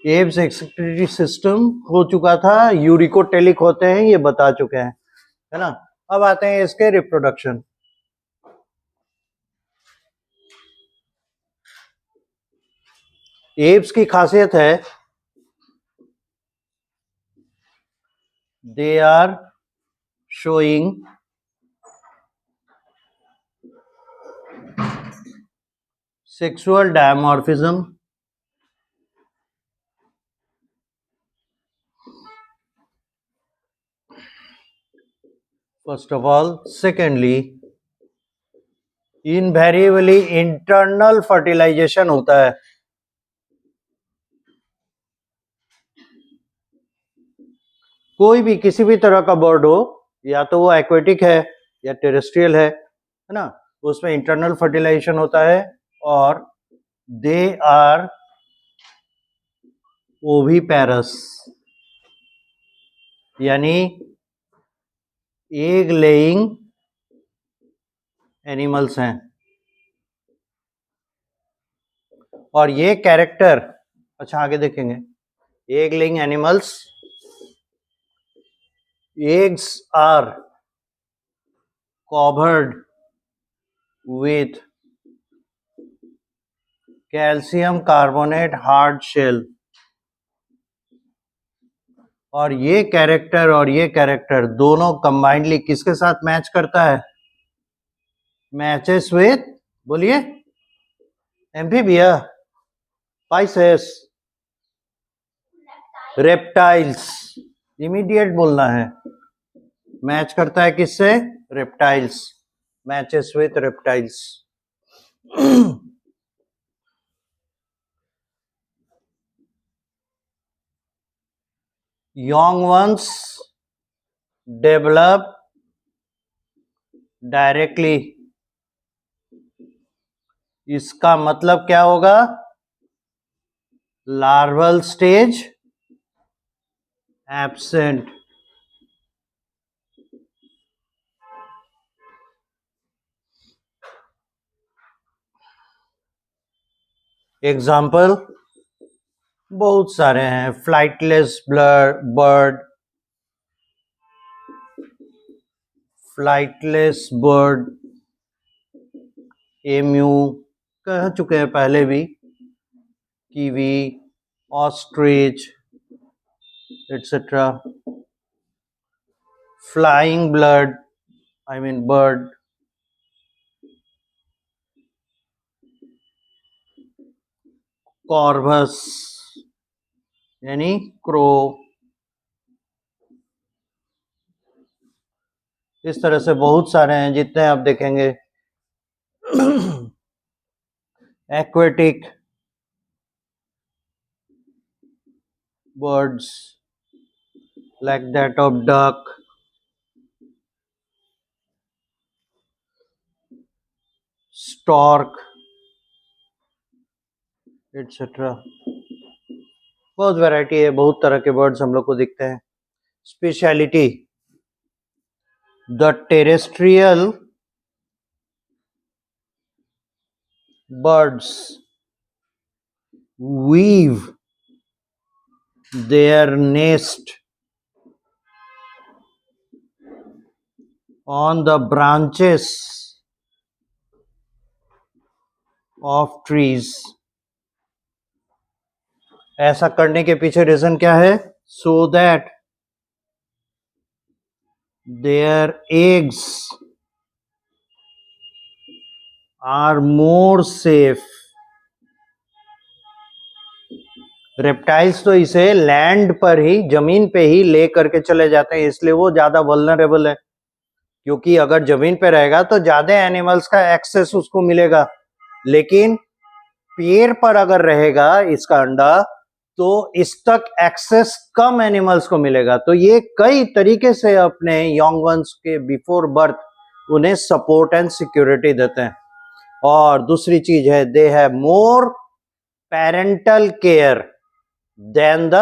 Abs excretory system हो चुका था, यूरिकोटेलिक होते हैं, ये बता चुके हैं, है ना। अब आते हैं इसके रिप्रोडक्शन। एब्स की खासियत है they are showing sexual dimorphism, first of all. Secondly, invariably internal fertilisation होता है। कोई भी किसी भी तरह का बर्ड हो, या तो वो एक्वेटिक है या टेरेस्ट्रियल है ना, उसमें इंटरनल फर्टिलाइजेशन होता है और दे आर ओविपेरस, यानी एग लेइंग एनिमल्स हैं। और ये कैरेक्टर, अच्छा आगे देखेंगे, egg laying animals, eggs are covered with calcium carbonate hard shell। और ये कैरेक्टर दोनों कंबाइंडली किसके साथ मैच करता है? मैचेस विथ, बोलिए, एम्फीबिया, पाइसेस, रेप्टाइल्स, इमीडिएट बोलना है। मैच करता है किससे? Reptiles, matches with reptiles. young ones develop directly, इसका मतलब क्या होगा? Larval stage absent. एग्जाम्पल बहुत सारे हैं। फ्लाइटलेस बर्ड, फ्लाइटलेस बर्ड, एम्यू कह चुके हैं पहले भी, kiwi, ostrich etcetera. Flying bird, Corvus यानी क्रो। इस तरह से बहुत सारे हैं, जितने आप देखेंगे। Aquatic birds like that of duck, stork etc. बहुत वैरायटी है, बहुत तरह के बर्ड्स हम लोग को दिखते हैं। Speciality, the terrestrial birds weave their nest on the branches of trees। ऐसा करने के पीछे रीजन क्या है? so that their eggs are more safe। Reptiles तो इसे लैंड पर ही, जमीन पे ही ले करके चले जाते हैं, इसलिए वो ज्यादा वल्नरेबल है। क्योंकि अगर जमीन पे रहेगा तो ज्यादा एनिमल्स का एक्सेस उसको मिलेगा, लेकिन पेड़ पर अगर रहेगा इसका अंडा तो इस तक एक्सेस कम एनिमल्स को मिलेगा। तो ये कई तरीके से अपने यंग वंस के बिफोर बर्थ उन्हें सपोर्ट एंड सिक्योरिटी देते हैं। और दूसरी चीज है, they have more parental care than the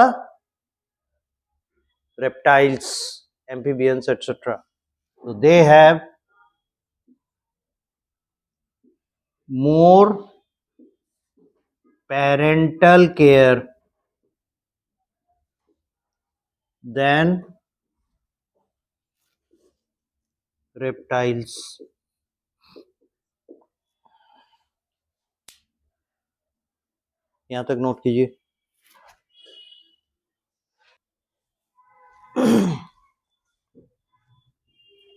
reptiles, amphibians etc. so they have more parental care than reptiles. यहां तक नोट कीजिए.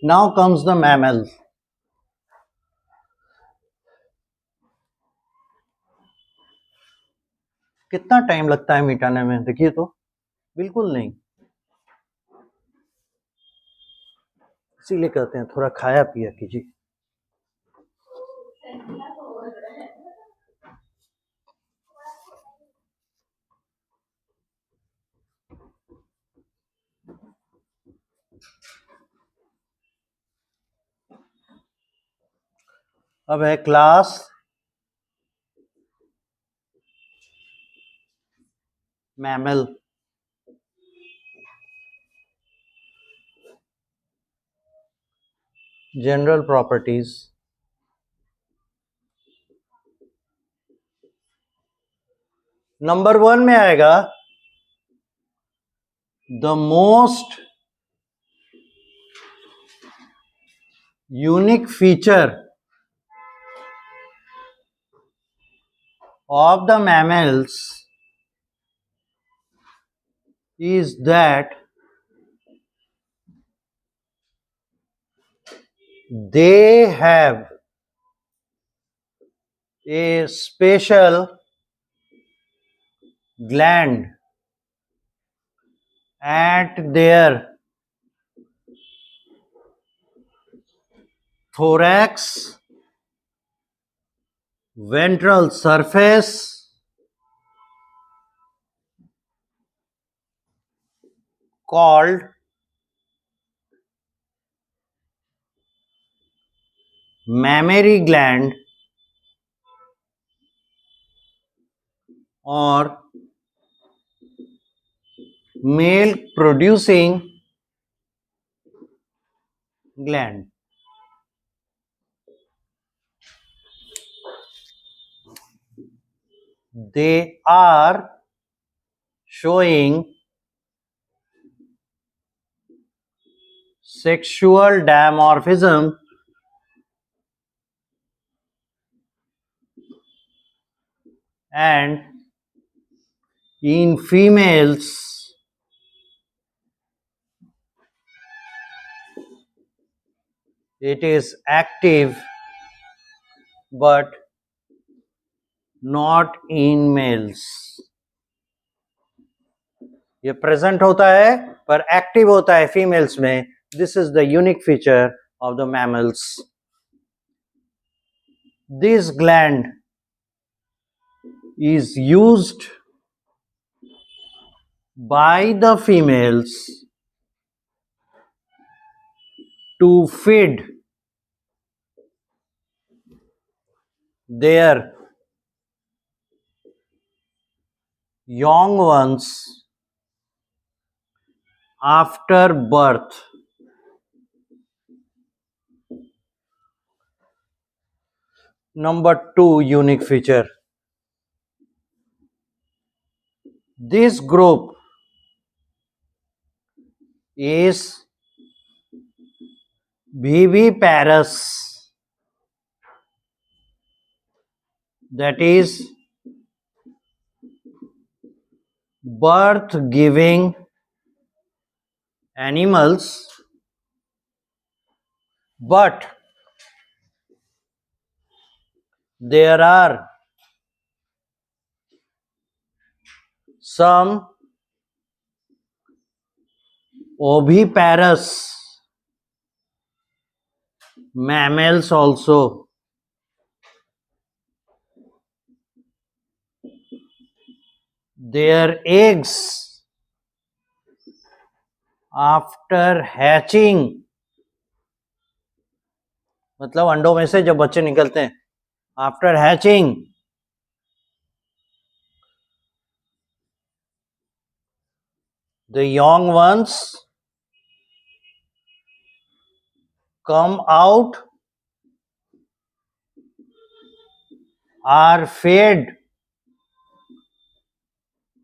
Now comes the mammal. कितना टाइम लगता है मिटाने में, देखिए तो बिल्कुल नहीं. इसीलिए कहते हैं थोड़ा खाया पिया कीजिए. अब है class mammal. General properties. Number 1 में आएगा the most unique feature of the mammals is that they have a special gland at their thorax, ventral surface, called mammary gland or milk producing gland. They are showing sexual dimorphism and in females it is active but not in males. ये present होता है पर active होता है females में. This is the unique feature of the mammals. This gland is used by the females to feed their young ones after birth. Number 2 unique feature. This group is viviparous, that is birth giving animals, but there are some oviparous mammals also. Their eggs after hatching, मतलब अंडों में से जब बच्चे निकलते हैं, after hatching the young ones come out are fed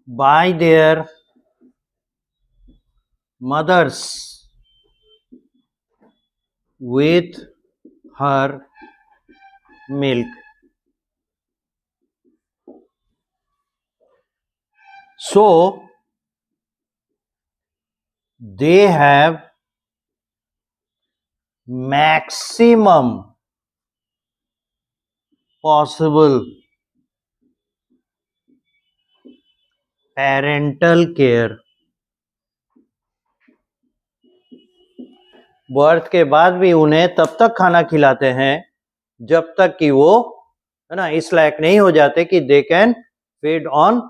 by their mothers with her milk. So they have maximum possible parental care. Birth के बाद भी उन्हें तब तक खाना खिलाते हैं जब तक कि वो है ना इस लायक नहीं हो जाते कि they can feed on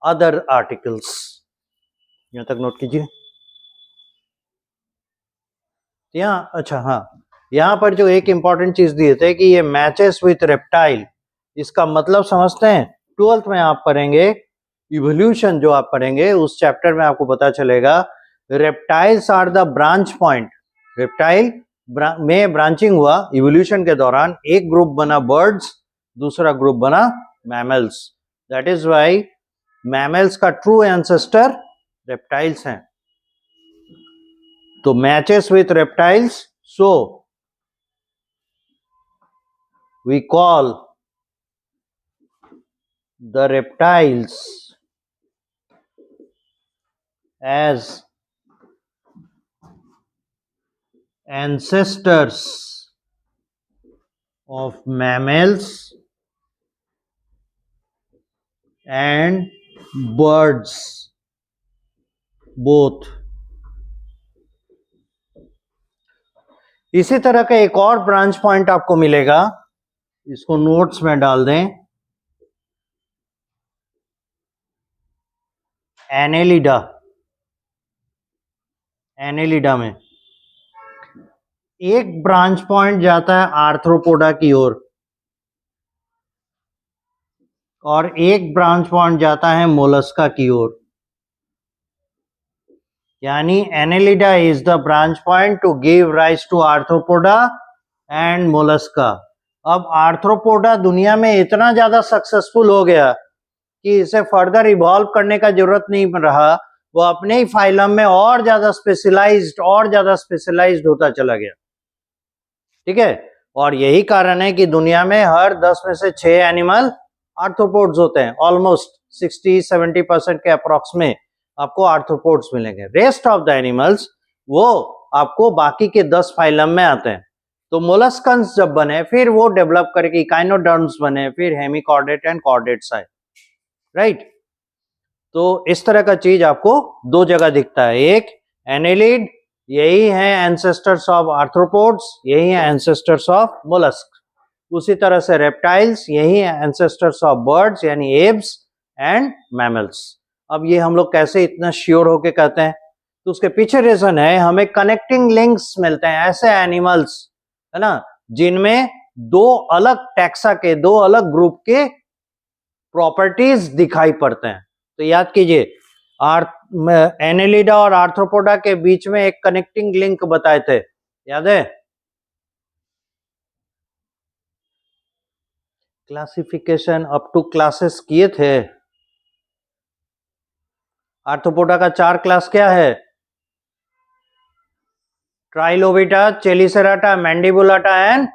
other articles. यहां तक नोट कीजिए. यहाँ अच्छा हाँ, यहाँ पर जो एक इंपॉर्टेंट चीज दिए थे कि ये मैचेस विथ रेप्टाइल, इसका मतलब समझते हैं. 12th में आप पढ़ेंगे इवोल्यूशन, जो आप पढ़ेंगे उस चैप्टर में आपको पता चलेगा reptiles are the branch point. Reptile में ब्रांचिंग हुआ इवोल्यूशन के दौरान. एक ग्रुप बना बर्ड्स, दूसरा ग्रुप बना mammals. That is why mammals का ट्रू एंसेस्टर रेप्टाइल्स हैं. तो matches with reptiles, so we call the reptiles as ancestors of mammals and birds both. इसी तरह का एक और ब्रांच पॉइंट आपको मिलेगा, इसको नोट्स में डाल दें. एनेलिडा. एनेलिडा में एक ब्रांच पॉइंट जाता है आर्थ्रोपोडा की ओर और एक ब्रांच पॉइंट जाता है मोलस्का की ओर. यानी Annelida is the branch point to give rise to Arthropoda and Mollusca. अब आर्थ्रोपोडा दुनिया में इतना ज्यादा सक्सेसफुल हो गया कि इसे फर्दर इवॉल्व करने का जरूरत नहीं रहा. वो अपने ही फाइलम में और ज्यादा स्पेशलाइज्ड होता चला गया. ठीक है. और यही कारण है कि दुनिया में हर 10 में से 6 एनिमल आर्थ्रोपोड्स होते हैं. ऑलमोस्ट 60-70% के अप्रॉक्स में आपको आर्थ्रोपोड्स मिलेंगे. रेस्ट ऑफ द एनिमल्स वो आपको बाकी के 10 फाइलम में आते हैं. तो मोलस्कन्स जब बने फिर वो डेवलप करके इकाइनोडर्म्स बने, फिर हेमिकॉर्डेट एंड कॉर्डेट्स आए. राइट. तो इस तरह का चीज आपको दो जगह दिखता है. एक एनेलिड, यही है एंसेस्टर्स ऑफ आर्थ्रोपोड्स, यही है एंसेस्टर्स ऑफ मोलस्क. उसी तरह से रेप्टाइल्स, यही है एंसेस्टर्स ऑफ बर्ड्स यानी एब्स एंड मैमल्स. अब ये हम लोग कैसे इतना श्योर होके कहते हैं, तो उसके पीछे रीजन है हमें कनेक्टिंग लिंक्स मिलते हैं. ऐसे एनिमल्स है ना जिनमें दो अलग टैक्सा के, दो अलग ग्रुप के प्रॉपर्टीज दिखाई पड़ते हैं. तो याद कीजिए एनेलिडा और आर्थ्रोपोडा के बीच में एक कनेक्टिंग लिंक बताए थे, याद है. क्लासिफिकेशन अप टू क्लासेस किए थे. आर्थ्रोपोडा का 4 क्लास क्या है? ट्राइलोबिटा, चेलिसेराटा, मैंडिबुलाटा एंड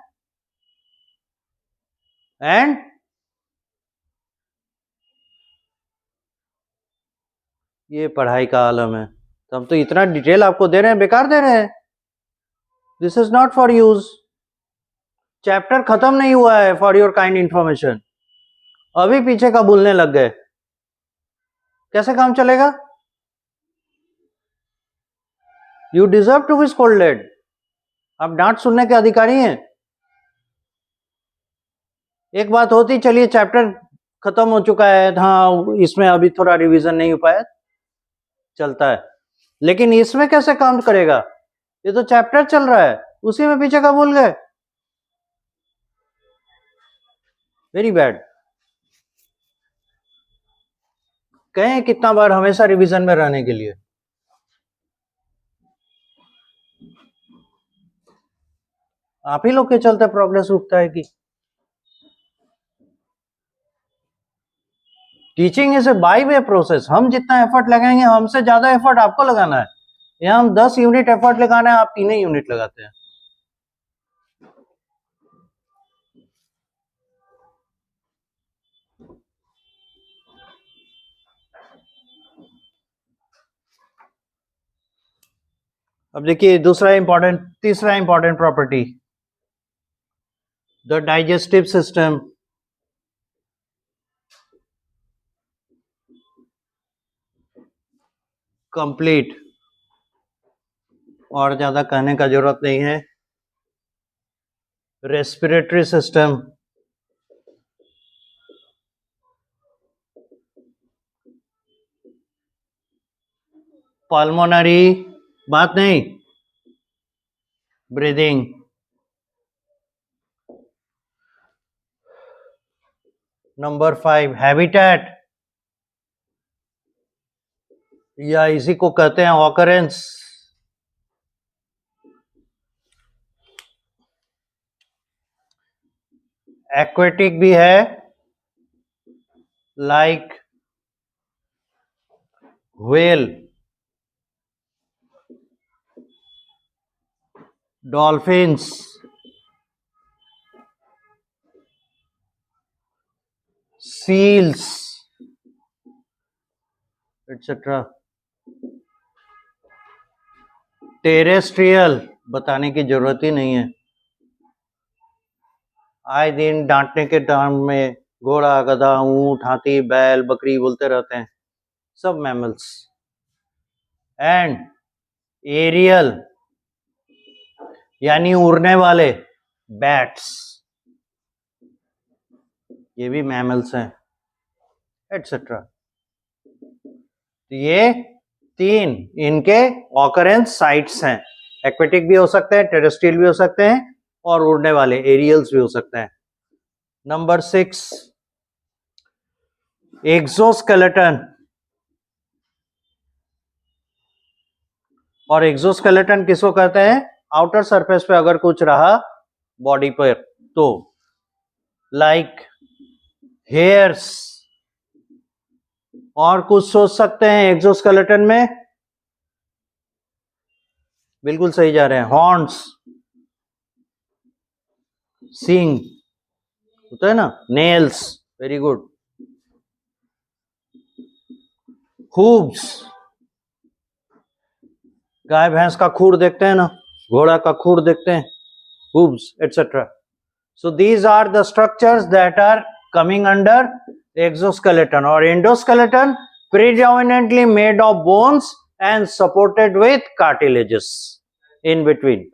ये पढ़ाई का आलम है. तो हम तो इतना डिटेल आपको दे रहे हैं, बेकार दे रहे हैं. This is not for use. Chapter खत्म नहीं हुआ है. फॉर योर काइंड इंफॉर्मेशन अभी पीछे का भूलने लग गए. कैसे काम चलेगा? You deserve to be scolded. आप डांट सुनने के अधिकारी हैं. एक बात होती, चलिए चैप्टर खत्म हो चुका है, हाँ इसमें अभी थोड़ा रिवीजन नहीं हो पाया, चलता है. लेकिन इसमें कैसे काम करेगा? ये तो चैप्टर चल रहा है, उसी में पीछे का भूल गए. Very bad. कहें कितना बार हमेशा रिवीजन में रहने के लिए. आप ही लोग के चलते प्रोग्रेस रुकता है कि teaching is a by way process. हम जितना एफर्ट लगाएंगे हमसे ज्यादा एफर्ट आपको लगाना है। यहाँ हम 10 यूनिट एफर्ट लगाना है, आप 3 यूनिट लगाते हैं। अब देखिए तीसरा important property, the digestive system. Complete, और ज्यादा कहने का जरूरत नहीं है। रेस्पिरेटरी सिस्टम, पल्मोनरी, बात नहीं, ब्रीदिंग। नंबर 5 हैबिटेट, या इसी को कहते हैं ऑकरेंस। एक्वेटिक भी है, like whale, dolphins, seals, et cetera. Terrestrial बताने की जरूरत ही नहीं है, आए दिन डांटने के टर्म में घोड़ा, गधा, ऊंट, हाथी, बैल, बकरी बोलते रहते हैं, सब मैमल्स। एंड एरियल यानी उड़ने वाले, बैट्स, ये भी मैमल्स हैं, एटसेट्रा। ये 3 इनके ऑकरेंस साइट्स हैं। एक्वेटिक भी हो सकते हैं, टेरेस्ट्रियल भी हो सकते हैं, और उड़ने वाले एरियल्स भी हो सकते हैं। Number 6 exoskeleton. और एक्सोस्केलेटन किसको कहते हैं? आउटर सरफेस पे अगर कुछ रहा बॉडी पर, तो लाइक हेयर्स, और कुछ सोच सकते हैं एक्सोस्केलेटन में, बिल्कुल सही जा रहे हैं, हॉर्न्स, सींग होता है ना, नेल्स, वेरी गुड, हूव्स, गाय भैंस का खूर देखते हैं ना, घोड़ा का खूर देखते हैं, hooves, etc. So these are the structures that are coming under exoskeleton, or endoskeleton predominantly made of bones and supported with cartilages in between.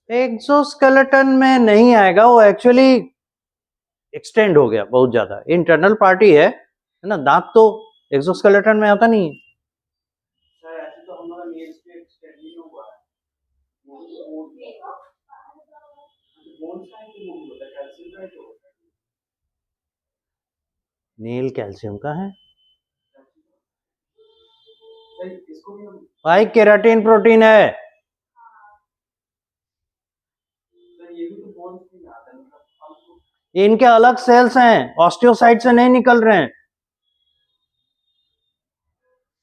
Exoskeleton में नहीं आएगा, वो एक्चुअली एक्सटेंड हो गया बहुत ज्यादा, इंटरनल पार्टी है ना, दांत तो एक्सोस्केलेटन में आता नहीं है। नील कैल्शियम का है भाई, केराटिन प्रोटीन है। इनके अलग सेल्स हैं, ऑस्टियोसाइट से नहीं निकल रहे हैं।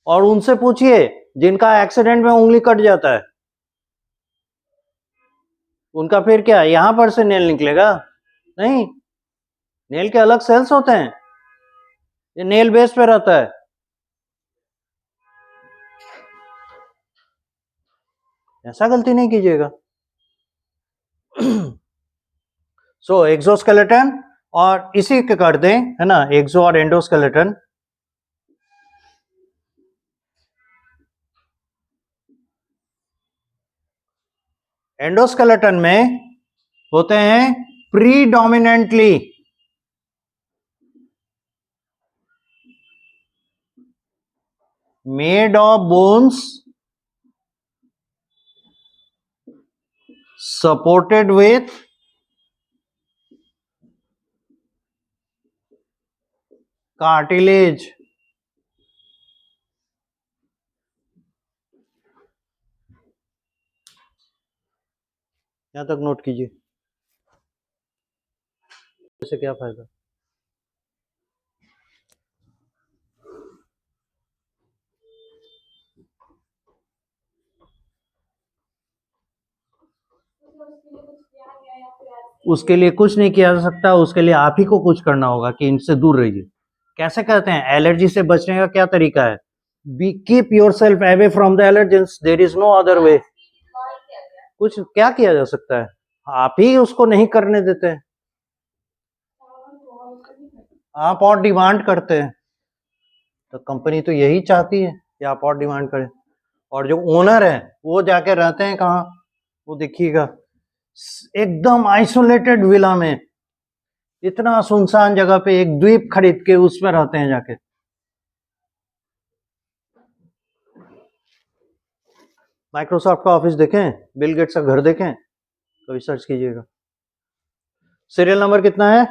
और उनसे पूछिए जिनका एक्सीडेंट में उंगली कट जाता है, उनका फिर क्या यहां पर से नेल निकलेगा? नहीं, नेल के अलग सेल्स होते हैं, ये नेल बेस पे रहता है। ऐसा गलती नहीं कीजिएगा। सो एक्सोस्केलेटन, और इसी के कर दें, है ना, एक्सो और एंडोस्केलेटन। एंडोस्केलेटन में होते हैं predominantly made of bones supported with cartilage. यहां तक नोट कीजिए। से क्या फायदा? उसके लिए कुछ नहीं किया जा सकता, उसके लिए आप ही को कुछ करना होगा कि इनसे दूर रहिए। कैसे कहते हैं? एलर्जी से बचने का क्या तरीका है? Be keep yourself away from the allergens, there is no other way. कुछ क्या किया जा सकता है? आप ही उसको नहीं करने देते हैं, आप और डिमांड करते हैं। तो कंपनी तो यही चाहती है कि आप और डिमांड करें। और जो ओनर है वो जाके रहते हैं कहाँ? वो देखिएगा एकदम आइसोलेटेड विला में, इतना सुनसान जगह पे एक द्वीप खरीद के उसमें रहते हैं जाके। माइक्रोसॉफ्ट का ऑफिस देखें, बिल गेट्स का घर देखें, तो सर्च कीजिएगा। सीरियल नंबर कितना है?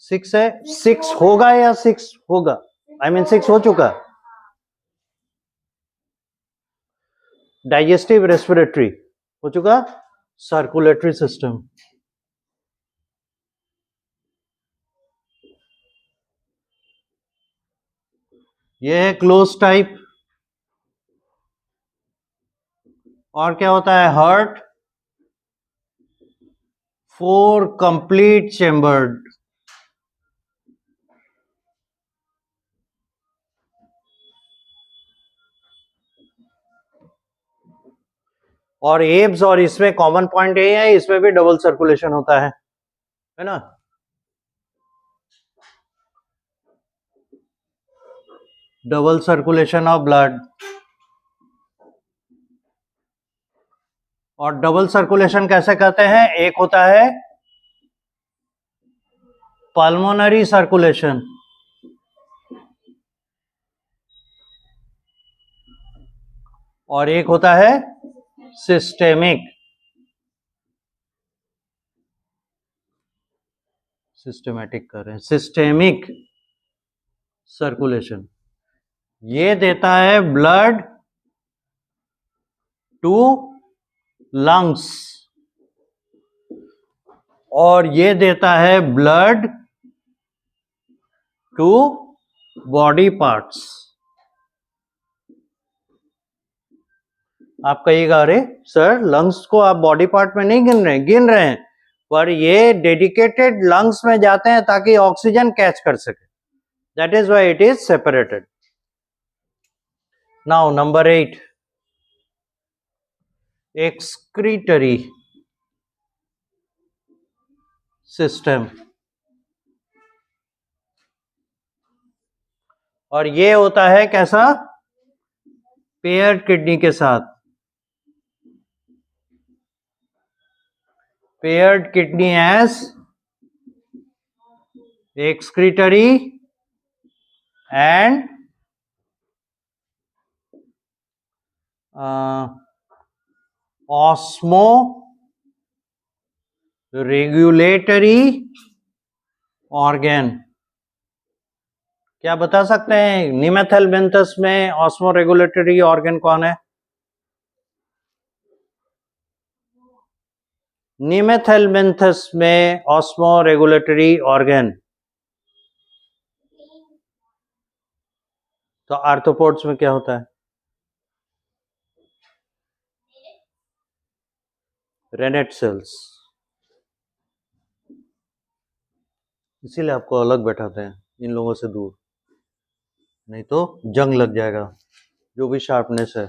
6 है। 6 होगा या 6 होगा? आई मीन 6 हो चुका। डाइजेस्टिव रेस्पिरेटरी हो चुका। सर्कुलेटरी सिस्टम, ये है क्लोज टाइप। और क्या होता है? Heart 4 complete chambered. और एब्स और इसमें कॉमन पॉइंट ये है, इसमें भी डबल सर्कुलेशन होता है ना? Double circulation of blood. और डबल सर्कुलेशन कैसे कहते हैं? एक होता है पल्मोनरी सर्कुलेशन, और एक होता है सिस्टेमिक। सिस्टेमेटिक कर रहे हैं, सिस्टेमिक सर्कुलेशन। ये देता है ब्लड टू लंग्स, और ये देता है ब्लड टू बॉडी पार्ट्स। आप कहिएगा अरे सर लंग्स को आप बॉडी पार्ट में नहीं गिन रहे हैं, पर ये डेडिकेटेड लंग्स में जाते हैं ताकि ऑक्सीजन कैच कर सके। That is why it is separated. Now number 8, excretory system. और ये होता है कैसा? पेयर्ड किडनी के साथ। Paired kidney as excretory and osmoregulatory organ। क्या बता सकते हैं निमेथेलमेंथस में ऑस्मोरेगुलेटरी ऑर्गन कौन है? निमेथेलमेंथस में ऑस्मोरेगुलेटरी ऑर्गन तो आर्थ्रोपोड्स में क्या होता है? Renette cells. इसीलिए आपको अलग बैठाते हैं, इन लोगों से दूर, नहीं तो जंग लग जाएगा। जो भी शार्पनेस है,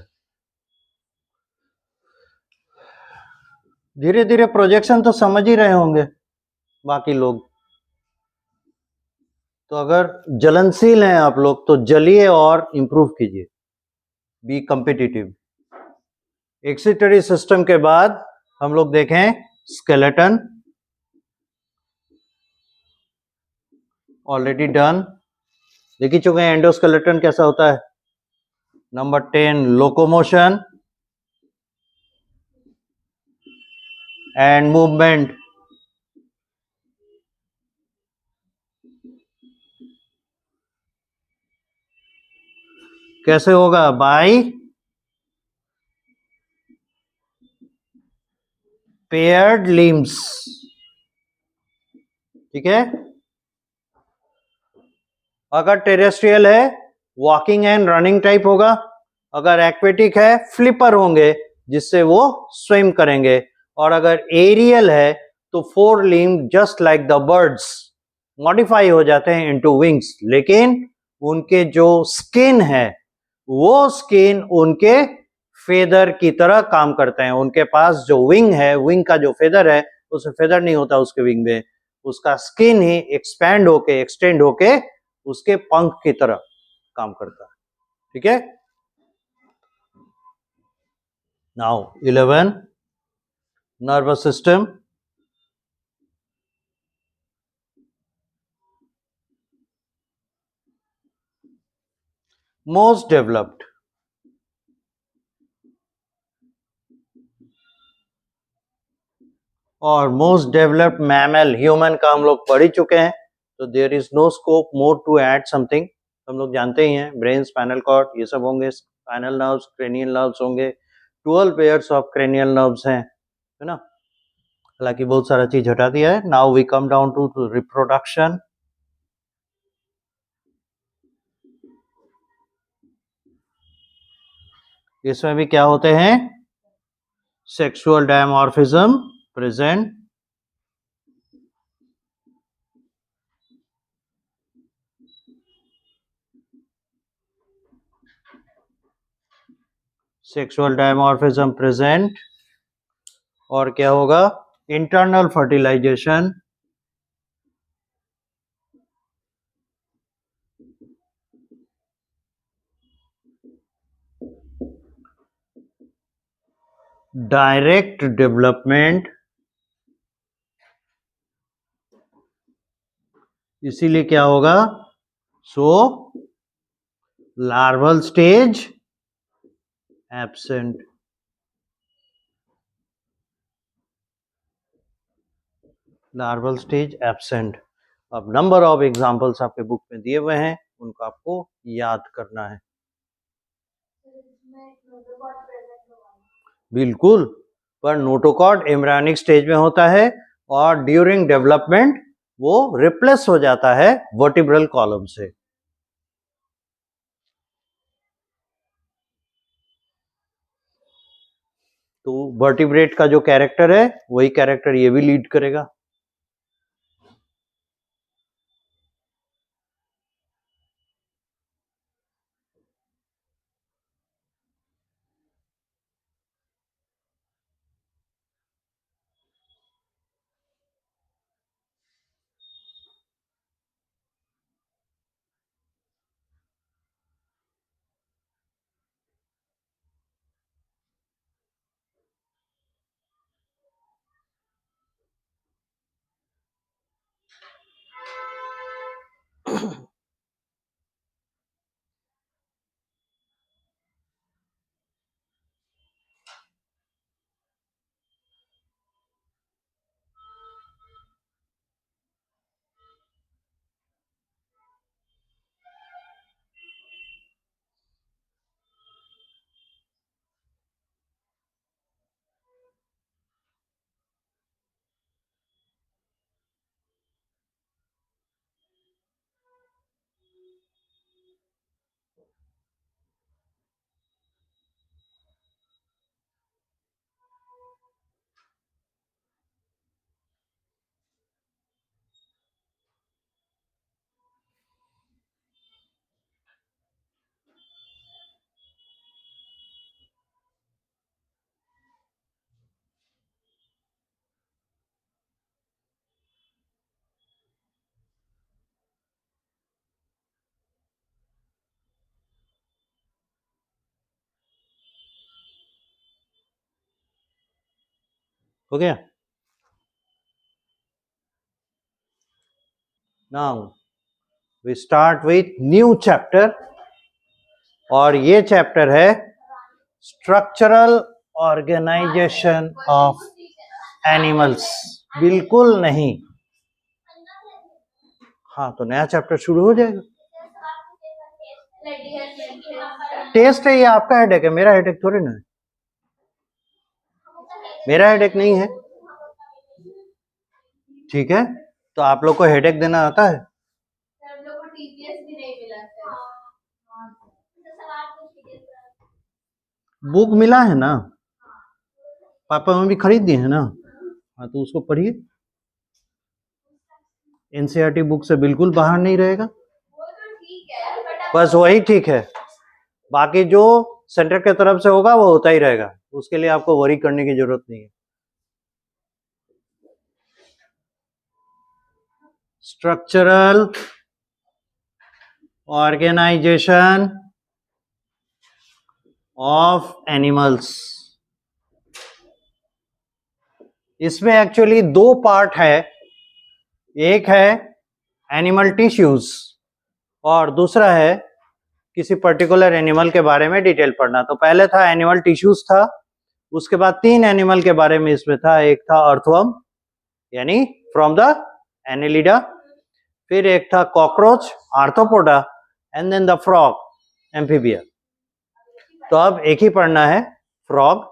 धीरे धीरे प्रोजेक्शन तो समझ ही रहे होंगे बाकी लोग। तो अगर जलनशील हैं आप लोग तो जलिए और इंप्रूव कीजिए, बी कम्पिटिटिव। एक्सिटरी सिस्टम के बाद हम लोग देखें स्केलेटन, ऑलरेडी डन, देख ही चुके हैं एंडोस्केलेटन कैसा होता है। Number 10 locomotion and movement. कैसे होगा? By paired limbs. ठीक है। अगर टेरेस्ट्रियल है वॉकिंग एंड रनिंग टाइप होगा, अगर एक्वेटिक है फ्लिपर होंगे जिससे वो स्विम करेंगे, और अगर एरियल है तो four limb just like the birds modify हो जाते हैं इनटू विंग्स, लेकिन उनके जो स्किन है वो स्किन उनके फेदर की तरह काम करते हैं। उनके पास जो विंग है, विंग का जो फेदर है, उसमें फेदर नहीं होता उसके विंग में, उसका स्किन ही एक्सपैंड होके एक्सटेंड होके उसके पंख की तरह काम करता है। ठीक है। Now 11 nervous system. Most developed और मोस्ट डेवलप्ड मैमल ह्यूमन का हम लोग पढ़ ही चुके हैं, तो there is no scope more to add something. हम लोग जानते ही हैं, ब्रेन, स्पाइनल कॉर्ड ये सब होंगे, स्पाइनल नर्व्स, क्रेनियल नर्व्स होंगे, 12 पेयर्स ऑफ क्रेनियल नर्व्स हैं, है ना। हालांकि बहुत सारा चीज हटा दिया है। Now we come down to reproduction. इसमें भी क्या होते हैं, sexual dimorphism present, sexual dimorphism present, और क्या होगा, इंटरनल फर्टिलाइजेशन, डायरेक्ट डेवलपमेंट, इसीलिए क्या होगा, so larval stage absent, larval stage absent. अब नंबर ऑफ एग्जांपल्स आपके बुक में दिए हुए हैं, उनको आपको याद करना है। बिल्कुल, पर नोटोकॉर्ड एम्ब्रियोनिक स्टेज में होता है और ड्यूरिंग डेवलपमेंट वो रिप्लेस हो जाता है वर्टिब्रल कॉलम से। तो वर्टिब्रेट का जो कैरेक्टर है वही कैरेक्टर ये भी लीड करेगा। हो गया। Now we start with new chapter, और ये चैप्टर है स्ट्रक्चरल ऑर्गेनाइजेशन ऑफ एनिमल्स। बिल्कुल नहीं। हाँ, तो नया चैप्टर शुरू हो जाएगा। टेस्ट है, ये आपका हेडेक है, मेरा हेडेक थोड़ी ना है। मेरा हेडेक नहीं है, ठीक है। तो आप लोग को हेडेक देना आता है? हम लोग को टीपीएस भी नहीं मिला सर। बुक मिला है ना, पापा मम्मी खरीद दिए है ना, हाँ तो उसको पढ़िए। एनसीईआरटी बुक से बिल्कुल बाहर नहीं रहेगा, वो तो ठीक है बट बस वही ठीक है, बाकी जो सेंटर की तरफ से होगा वो होता ही रहेगा, उसके लिए आपको वरी करने की जरूरत नहीं है। स्ट्रक्चरल ऑर्गेनाइजेशन ऑफ एनिमल्स, इसमें एक्चुअली दो पार्ट है, एक है एनिमल टिश्यूज और दूसरा है किसी पर्टिकुलर एनिमल के बारे में डिटेल पढ़ना। तो पहले था एनिमल टिश्यूज था, उसके बाद तीन एनिमल के बारे में इसमें था, एक था अर्थवर्म यानी फ्रॉम द एनिलिडा, फिर एक था cockroach Arthropoda and then the frog Amphibia. तो अब एक ही पढ़ना है फ्रॉग,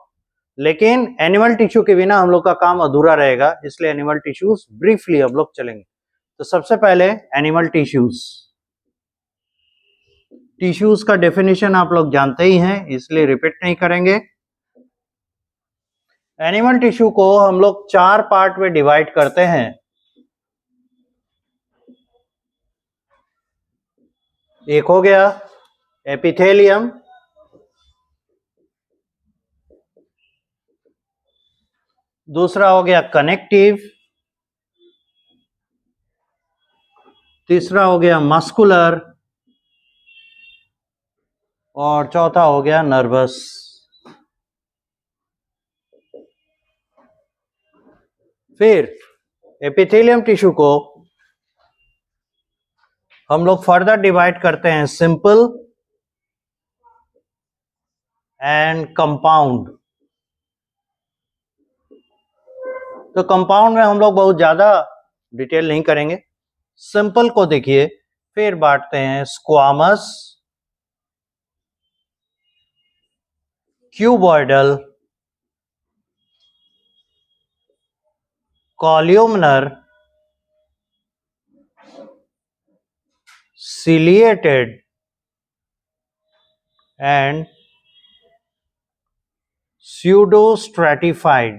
लेकिन एनिमल टिश्यू के बिना हम लोग का काम अधूरा रहेगा, इसलिए एनिमल टिश्यूज ब्रीफली हम लोग चलेंगे। तो सबसे पहले एनिमल टिश्यूज, टिश्यूज का डेफिनेशन आप लोग जानते ही हैं, इसलिए रिपीट नहीं करेंगे। एनिमल टिश्यू को हम लोग चार पार्ट में डिवाइड करते हैं। एक हो गया एपिथेलियम, दूसरा हो गया कनेक्टिव, तीसरा हो गया मस्कुलर और चौथा हो गया नर्वस। फिर एपिथेलियम टिश्यू को हम लोग फर्दर डिवाइड करते हैं सिंपल एंड कंपाउंड। तो कंपाउंड में हम लोग बहुत ज्यादा डिटेल नहीं करेंगे, सिंपल को देखिए। फिर बांटते हैं squamous, cuboidal, columnar, ciliated and pseudostratified।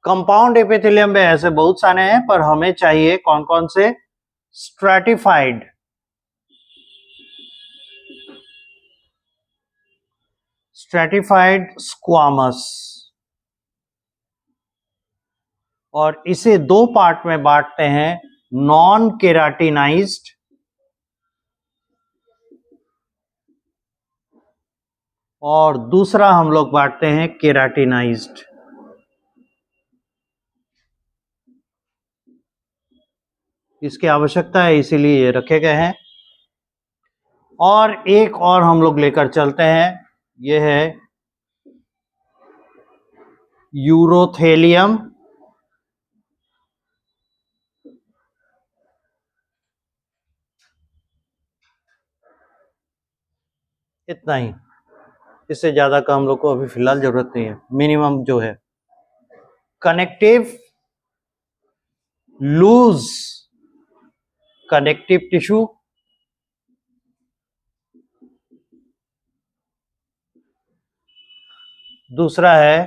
Compound epithelium में ऐसे बहुत सारे हैं, पर हमें चाहिए कौन कौन से? स्ट्रैटिफाइड, स्ट्रैटिफाइड स्क्वामस, और इसे दो पार्ट में बांटते हैं, नॉन केराटिनाइज्ड और दूसरा हम लोग बांटते हैं केराटिनाइज्ड। इसकी आवश्यकता है इसीलिए ये रखे गए हैं। और एक और हम लोग लेकर चलते हैं, ये है यूरोथेलियम, इतना ही, इससे ज्यादा का हम लोग को अभी फिलहाल जरूरत नहीं है, मिनिमम जो है। कनेक्टिव, लूज कनेक्टिव टिश्यू, दूसरा है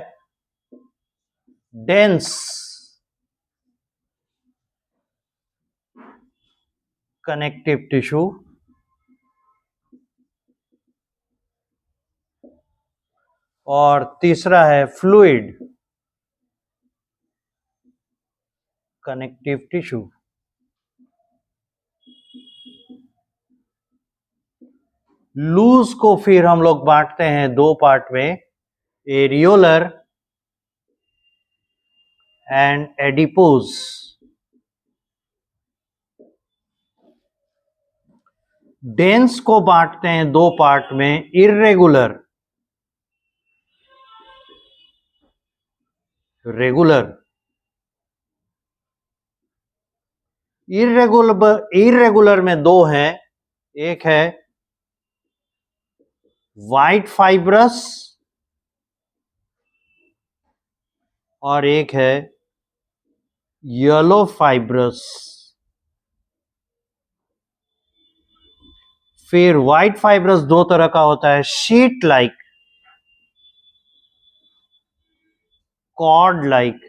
डेंस कनेक्टिव टिश्यू, और तीसरा है फ्लूइड कनेक्टिव टिश्यू। लूज को फिर हम लोग बांटते हैं दो पार्ट में, एरियोलर एंड एडिपोज। डेंस को बांटते हैं दो पार्ट में, इर्रेगुलर, रेगुलर। इर्रेगुलर में दो हैं, एक है वाइट फाइब्रस और एक है येलो फाइब्रस। फिर व्हाइट फाइब्रस दो तरह का होता है, sheet like, cord like.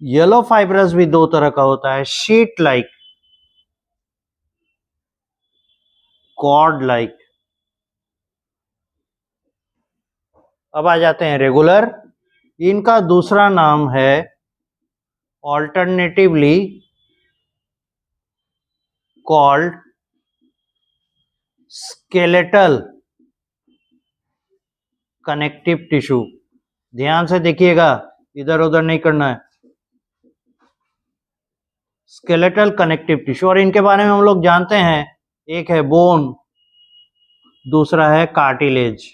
Yellow fibrous भी दो तरह का होता है, शीट लाइक, कॉर्ड लाइक। अब आ जाते हैं रेगुलर। इनका दूसरा नाम है alternatively called skeletal connective tissue. ध्यान से देखिएगा, इधर उधर नहीं करना है। स्केलेटल कनेक्टिव टिश्यू, और इनके बारे में हम लोग जानते हैं, एक है बोन, दूसरा है कार्टिलेज।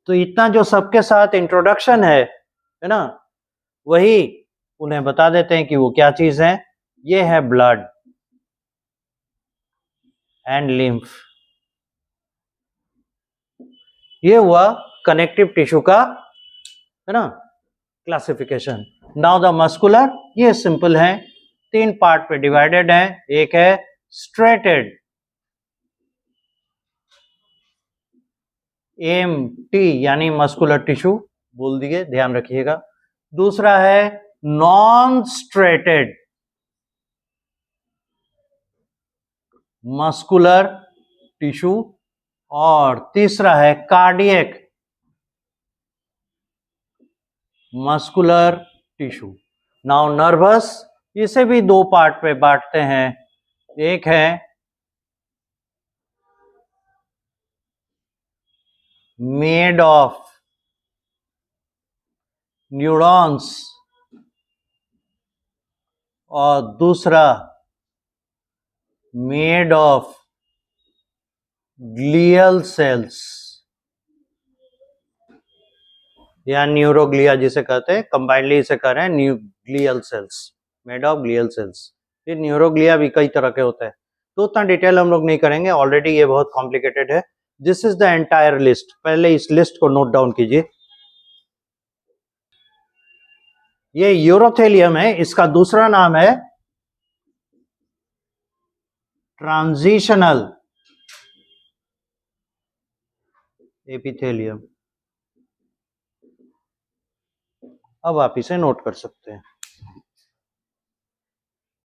तो इतना जो सबके साथ इंट्रोडक्शन है ना, वही उन्हें बता देते हैं कि वो क्या चीज है। ये है ब्लड एंड लिम्फ। ये हुआ कनेक्टिव टिश्यू का, है ना, क्लासिफिकेशन। नाउ द मस्कुलर, ये सिंपल है, 3 पार्ट पे डिवाइडेड है। एक है स्ट्रेटेड, एम टी यानी मस्कुलर टिश्यू बोल दिए, ध्यान रखिएगा। दूसरा है नॉन स्ट्रेटेड मस्कुलर टिश्यू, और तीसरा है cardiac muscular tissue. Now nervous, इसे भी 2 पार्ट पे बांटते हैं। एक है मेड ऑफ न्यूरॉन्स और दूसरा मेड ऑफ ग्लियल सेल्स या न्यूरोग्लिया जिसे कहते हैं, कंबाइंडली इसे कह रहे हैं glial cells, made of glial cells. ये न्यूरोग्लिया भी कई तरह के होते हैं, तो उतना डिटेल हम लोग नहीं करेंगे, ऑलरेडी ये बहुत कॉम्प्लिकेटेड है। This is the entire list. पहले इस लिस्ट को नोट डाउन कीजिए। ये यूरोथेलियम है, इसका दूसरा नाम है ट्रांजिशनल एपिथेलियम। अब आप इसे नोट कर सकते हैं।